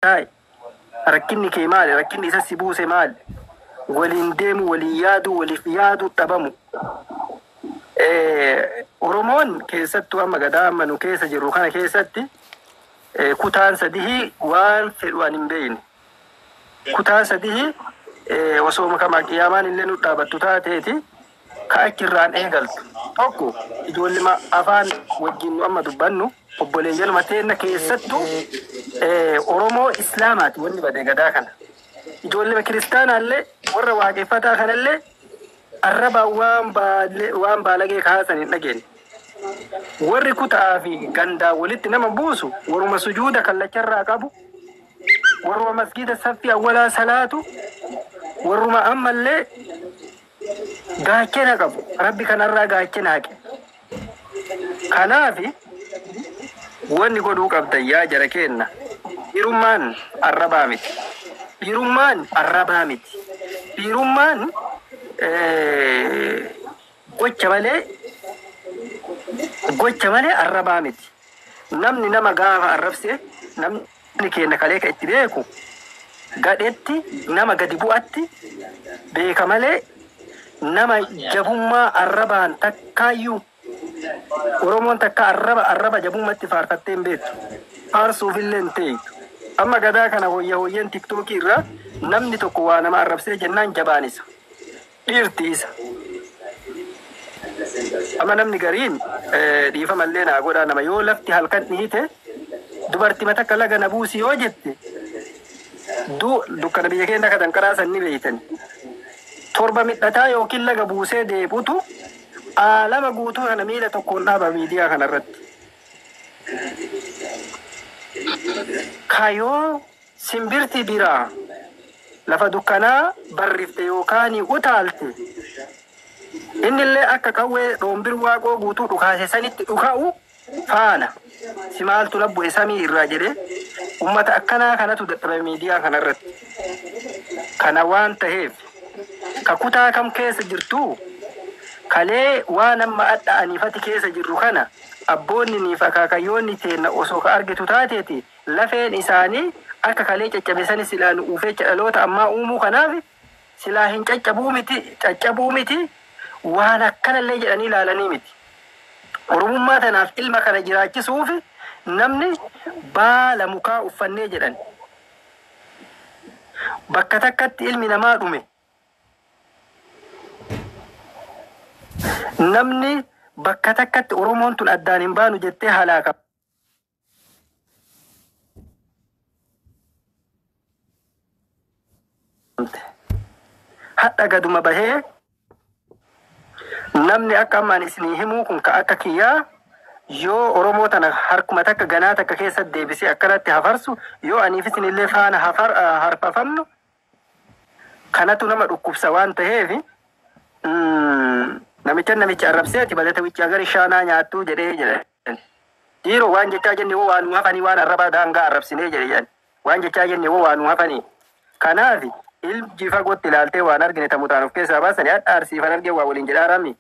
taa'e rakkinni kee maali? Rakkinni isa si buuse maali? Waliin deemu, waliin yaadu, waliif yaadu dhabamu. Oromoon keessattuu amma gadaa amma nu keessa jirru kana keessatti kutaan sadii waan fedhu an hin beekne. Kutaan sadii osoo makamaa qiyaamaan illee nu dhaabattu taateeti ka achirraan eegaltu. Tokko ijoollee afaan wajjin nu amma dubbannu obboleeyyan mateenna keessattuu Oromoo Islaamaati wanni badee gadaa kana. Ijoollee kiristaanaallee warra waaqeffataa kanallee arraba waan baalagee kaasan hin dhageenye. Warri kutaa fi gandaa walitti nama buusu waruma sujuuda kallacharraa qabu, waruma masgiida saffii awwalaa salaatu, waruma ammallee gaachena qabu. Rabbi kanarraa gaachena haqe. Kanaafi wanni godhuu qabdan yaa jara kenna. Dhiirummaan arrabaa miti. Dhiirummaan arrabaa miti. Dhiirummaan gocha malee arrabaa miti. Namni nama gaafa arrabse namni keenya kalee ka itti beeku gadhetti nama gadi bu'atti beeka malee nama jabummaa arrabaan takkaayyuu Oromoon takka arraba jabummaatti faarfattee hin beektu. Faarsuufillee hin teeytu. Amma gadaa kana hoyyeen tiktookii irraa namni tokko waa nama arrabsee jennaan jabaan isa. Dhiirti isa. Amma namni gariin dhiifamallee naa godhaa nama yoo lafti halkan dhiite dubartii matakka laga na buusi yoo jette dukkana biyya keenya akka danqaraasan ni beeytan. Torba midhataa yookiin laga buusee deebutu lama guutuu kana miila tokkoon dhaaba miidiyaa kanarratti. Kayoo simbirti biraa lafa dukkanaa barrifte yookaan utaalte innillee akka qawwee dhoombir waaqoo guutuu dhukaase sanitti dhuka'u faana si maaltu labbu'e samii irraa jedhee ummata akkanaa kanatu dadhabe miidiyaa kanarratti. Kana waan ta'eef ka kutaa kam keessa jirtu kalee waan amma adha'aniifati keessa jirru kana abboonni niif akaakayyoonni teenna osoo ka argitu taateeti lafeen isaanii akka kalee caccabesani silaa nu uufecha dhaloota ammaa uumuu kanaaf silaa hin caccabuu miti waan akkanallee jedhanii ilaalanii miti. Oromummaa tanaaf ilma kana jiraachisuuf namni baala mukaa uffannee jedhan. Bakka takkatti ilmi namaa dhume. Namni bakka takkatti Oromoon tun addaan hin baanu jettee halaaka. Hadha gaduma bahee namni akka ammaan isinii himuu kun ka akka kiyyaa yoo Oromoo tana harkuma takka ganaa takka keessa deebisee akkanatti hafarsu yoo aniif isinillee faana harfafamnu kanatu nama dhukkubsa waan ta'eef namicha arrabseeti balata wichi agari shaanaa nyaattuu jedhee dhiiroo waan jechaa jenne woo waan hafanii waan arrabaa daangaa arrabsinee jedhe waan jechaa jenne woo waan hafanii. Kanaaf ilmi fagootti ilaaltee waan argine tamutaan of keessaa baasanii hadha arsiifan argee waa waliin jedhaa ramni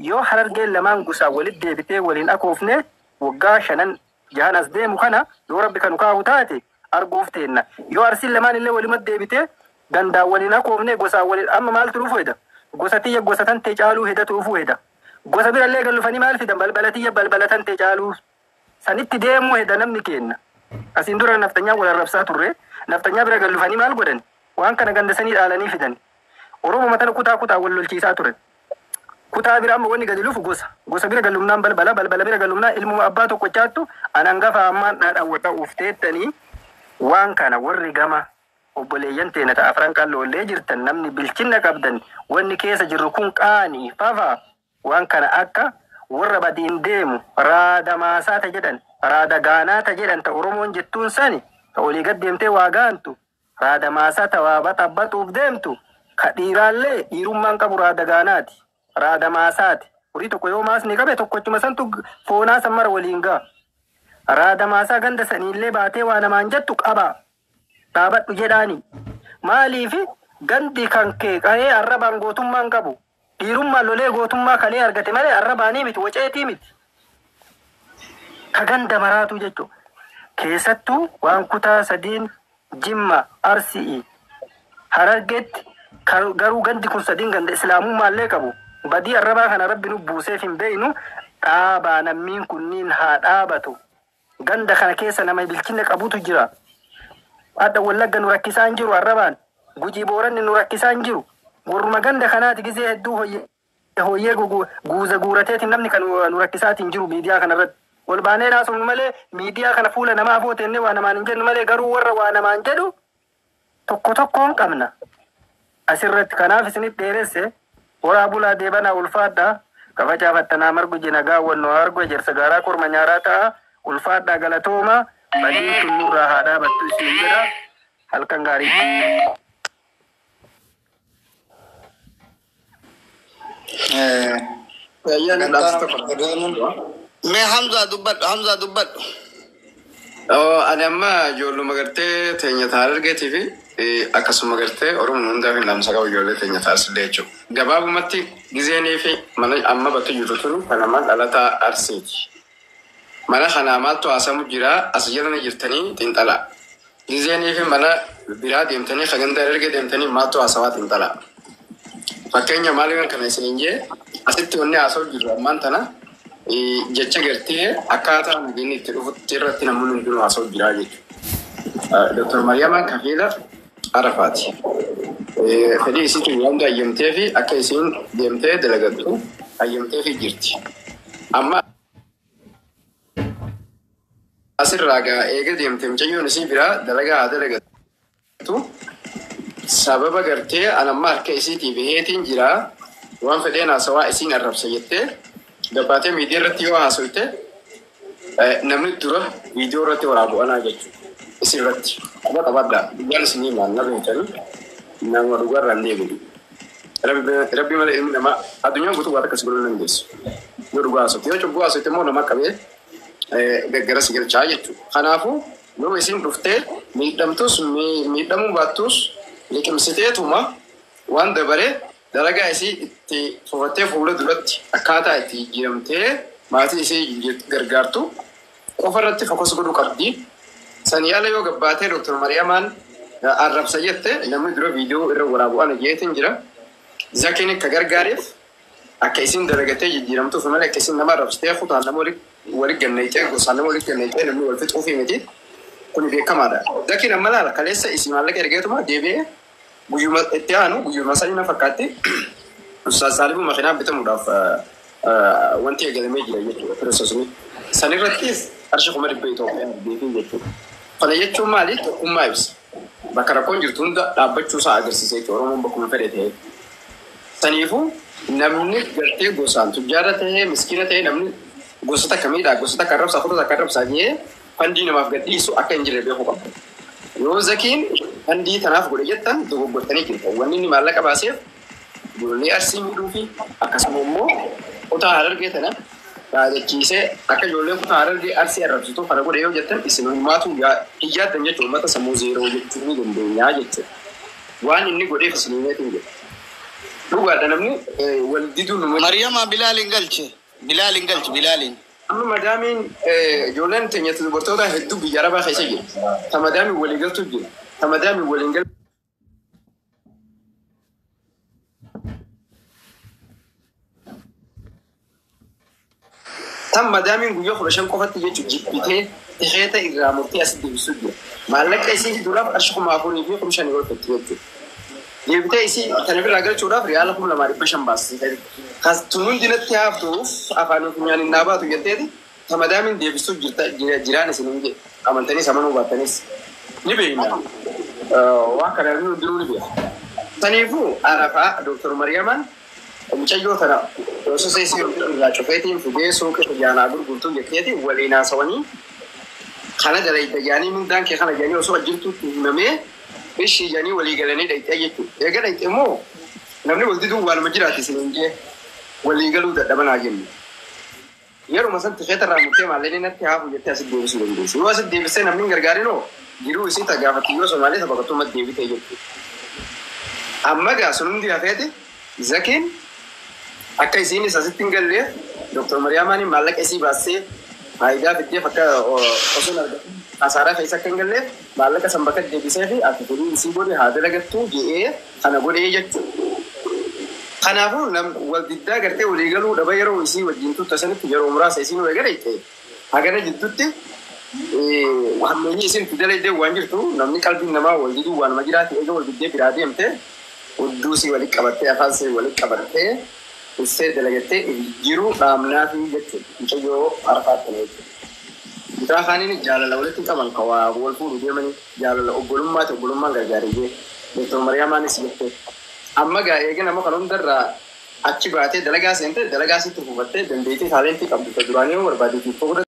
yoo harargeen lamaan gusaa walitti deebitee waliin akoofne waggaa 5-6 as deemu kana yoo rabbi kanu kaahu taate arguuf teenna. Yoo arsiin lamaan illee walimatti deebitee gandaa waliin akoofne gosaa waliin amma maaltu dhufu heda gosa tiyya gosa tantee caaluu hedatu dhufu heda gosa birallee gallufanii maal fidan balbalatiyya balbala tantee caaluu sanitti deemuu heda namni kenna. Asiin dura naftanyaa wal arrabsaa turre naftanyaa bira gallufanii maal godhan waan kana gandasanii dhaalanii fidan. Oromoo matana kutaa wal lolchiisaa turan. Kutaa bira amma wanni gadi lufu gosa bira gallumnaan balbala bira gallumnaa ilmuma abbaa tokko chaattu anangafa ammaan dhaadhaan wadha ufteettanii waan kana warri gama obboleeyyan teena ta'a afran qalloollee jirtan namni bilchinna qabdan wanni keessa jirru kun qaanii fafa waan kana akka warra badiin deemu raada maasaata jedhan raada gaanaata jedhan ta Oromoon jettuun sani ta olii gad deemtee waa gaantu raada maasaata waa baxabbatuuf deemtu ka dhiiraallee dhiirummaan qabu raada gaanaati raada maasaati horii tokko yoo maasni qabe tokkochuma santu foonaa sammara waliin gaa raada maasaa ganda saniillee baatee waa namaan jettu qaba dhaabadhu jedhaani maaliif gandi kan kee qaree arrabaan gootummaan qabu dhiirummaan lolee gootummaa kalee argate malee arrabaanii miti waceetii miti ka ganda maraatu jechuudha. Keessattuu waan kutaa sadiin Jimma Arsii Hararget garuu gandi kun sadin ganda islaamummaa illee qabu badii arrabaa kana rabbi nu buuseef hin beeynu dhaabaa nammiin kunniin haa dhaabatu ganda kana keessa nama bilchina qabutu jira adda wallagga nu rakkisaan jiru arrabaan gujii booranni nu rakkisaan jiru warruma ganda kanaati gisee hedduu hoyyee guuza guurateetiin namni kan nu rakkisaatiin jiru miidiyaa kanarratti wal baanee naasuun malee miidiyaa kana fuula namaa footenne waa namaan hin jennu malee garuu warra waa namaan jedhu tokko tokkoon qabna asirratti kanaaf isinit dheeresse horaa bulaa deebanaa ulfaadhaa kabajaafattanaa margu jinagaa wannoo argo ejersa gaaraa korma nyaaraa ta'a ulfaadhaa galatooma badiin kun nurraa haa dhaabattu isin jedha halkan gaarii. Me Hamza dubbat. Ani amma ijoolluma gartee teenya taa'aa argeetii fi akkasuma gartee Oromoon hundaa fi naamsa qabu ijoollee teenya taasilee jechuudha. Gabaabumatti gizeenii fi mana amma bakka jirtu turu kan amma dhalataa Arsiiti. Mana kanaa maaltu haasamu jira as jalana jirtanii xiinxalaa. Gizeenii fi mana biraa deemtanii kaganda erga deemtanii maaltu haasawaa xiinxalaa. Fakkeenya maaliin kana isiniin jee asitti wanni haasa'u jiru ammaan tana jecha gartee akkaataa nageenyi itti dhufutti irratti namoonni hundinuu haasa'u jira jechuudha. Dr. Mariyamaan Kafiila Arafaati. Fedhii isiitu wanta ayyamtee fi akka isiin deemtee dalagattu ayyamtee fi jirti. Amma asirraa eega deemtee mucayyoon isii biraa dalagaa haa dalagattu. Sababa gartee anamma harka isiitii baheetiin jira waan fedheen haasawaa isiin arrabsa jettee gabbaatee miidiyaa irratti yoo haasawte namni dura viidiyoo irratti waraabu anaa jechuudha. Isin irratti qabadhaa dhugaan isinii maanna beekanii nama dhugaarraa hin deebiin. Rabbi malee ilmi namaa addunyaan guutuu waan akkasii godhuu dandeessu. Yoo dhugaa haasawte yoo cubbuu haasawte immoo nama qabee gaggara si galchaa jechuudha. Kanaafuu yoo isin dhuftee miidhamtus miidhamuu baattus liqimsiteetuma waan dabaree dalagaa isii itti fufattee fuula duratti akkaataa itti jiramtee maatii isii gargaartu qofa irratti fokus godhuu qabdi. San yaala yoo gabbaatee Dr. Mariyamaan arrabsa jette namni dura viidiyoo irra waraabu ana jeetiin jira. Zakiin akka gargaareef akka isiin dalagatee jijjiiramtuuf malee akka isiin nama arrabsitee kutaan nama walitti ganneetee gosaan nama walitti ganneetee namni wal fixuufii miti. Kun beekamaadha. Zakiin amma laala kaleessa isii maallaqa ergeetuma deebi'ee guyyuma itti aanu guyyuma sanii na fakkaatti Ustaaz Saalimu makiinaa bitamuudhaaf wanti eegalamee jira jechuudha. Pirosesni san irrattis qarshii 100 Itoophiyaa deebiin jechuudha. Kana jechuun maali? Tokkummaa ibsa. Bakka rakkoon jirtu hunda dhaabbachuu isaa agarsiisee jechuudha. Oromoon bakkuma fedhe ta'e. Saniifuu namni gartee gosaan tujjaara ta'ee miskiina ta'ee namni gosoota kamiidhaa gosoota akka arrabsaa fotoota akka arrabsaa jee fandii namaaf gadhiisu akka hin jirre beekuu qaba. Yoo zakiin fandii tanaaf godhe jettan dogoggortanii jirta. Wanni inni maallaqa baaseef ijoollee Arsii miidhuu fi akkasuma immoo kutaa Harargee tana yaadachiisee akka ijoolleen kutaa Harargee Arsii arrabsitu kana godhe yoo jettan isin hundumaatu hiyyaaddan jechuudha. Uummata sammuu zeeroo jechuu ni dandeenya jechuudha. Waan inni godheef isin himeetiin jedha. Dhugaadha namni wal diduun Mariyamaa Bilaaliin galche. Bilaaliin. Amma madaamiin ijoolleen teenya dubartoota hedduu biyya Arabaa keessa jiru. Ta madaamiin waliin galtu jiru. Ta madaamiin waliin galtu. Tan madaamiin guyyaa 15 qofatti jechuun jibbitee tikeeta irraa murtee as deebisuu jira. Maallaqa isii duraaf qarshii 4,000 fi 5,000 godhatti jechuudha. Deebitee isii kana biraa galchuudhaaf riyaala 2,500 baasise. Kas tunuun dinatti haaftuuf afaan funyaan hin dhaabaatu jetteeti ta madaamiin deebisuu jiraan isin hin jedhe amantanii samanuu baattanis ni beekna. Waan kana hundinuu ni beekna. Saniifuu Arafaa Dr. Mariyamaan mucayyoo tana osoo isii irraa cufeetiin fugee suuqa xiyyaanaa gurgurtuu jetteeti waliin haasawanii kana dalaita jaanii mindaan kee kana jaanii osoo ajjirtuutti himamee bishii jaanii walii galanii dhayxee jechuudha. Eega dhayxe immoo namni wal diduu waanuma jiraati isin hin jee walii galuu dadhabanaa jennu. Yeruma san tikeeta irraa murtee maalleen natti haafu jettee asitti deebisuu dandeessu. Yoo asitti deebisee namni hin gargaarinoo jiruu isii tagaafatiyyoo Somaalee taphattummaa deebitee jechuudha. Amma gaa sun hundi hafeeti zakiin akka isiinis asitti hin galleef Dr. Mariyamaan maallaqa isii baasee faayidaa fiddeef akka osoo hin argatu Asara keessa kan galle maallaqa san bakka deebisee fi ati furii isii godhe haa dalagattu jedhee kana godhee jechuudha. Kanaafuu wal diddaa gartee walii galuu dhaba yeroo isii wajjin tutta sanitti yeroo muraasa isiin wal garee hagana jidduutti hammeenyi isin fidalee waan jirtu namni qalbiin namaa wal diduu waan majiraati eega wal diddee biraa deemte hudduu si walitti qabattee afaan si walitti qabattee uffee dalagattee jiru dhaamnaa fi jechuudha. Mucayyoo arfaatti na jechuudha. Bitaa kaaniin jaalala walitti qaban kawaa wal fuudhu deemanii jaalala obbolummaan gargaaree Dr. Mariyaamaanis jettee. Amma gaa eega nama kan hundarraa achi baatee dalagaa seentee dalagaa sitti fuufattee dandeettii taalentii qabdu duraanii barbaadee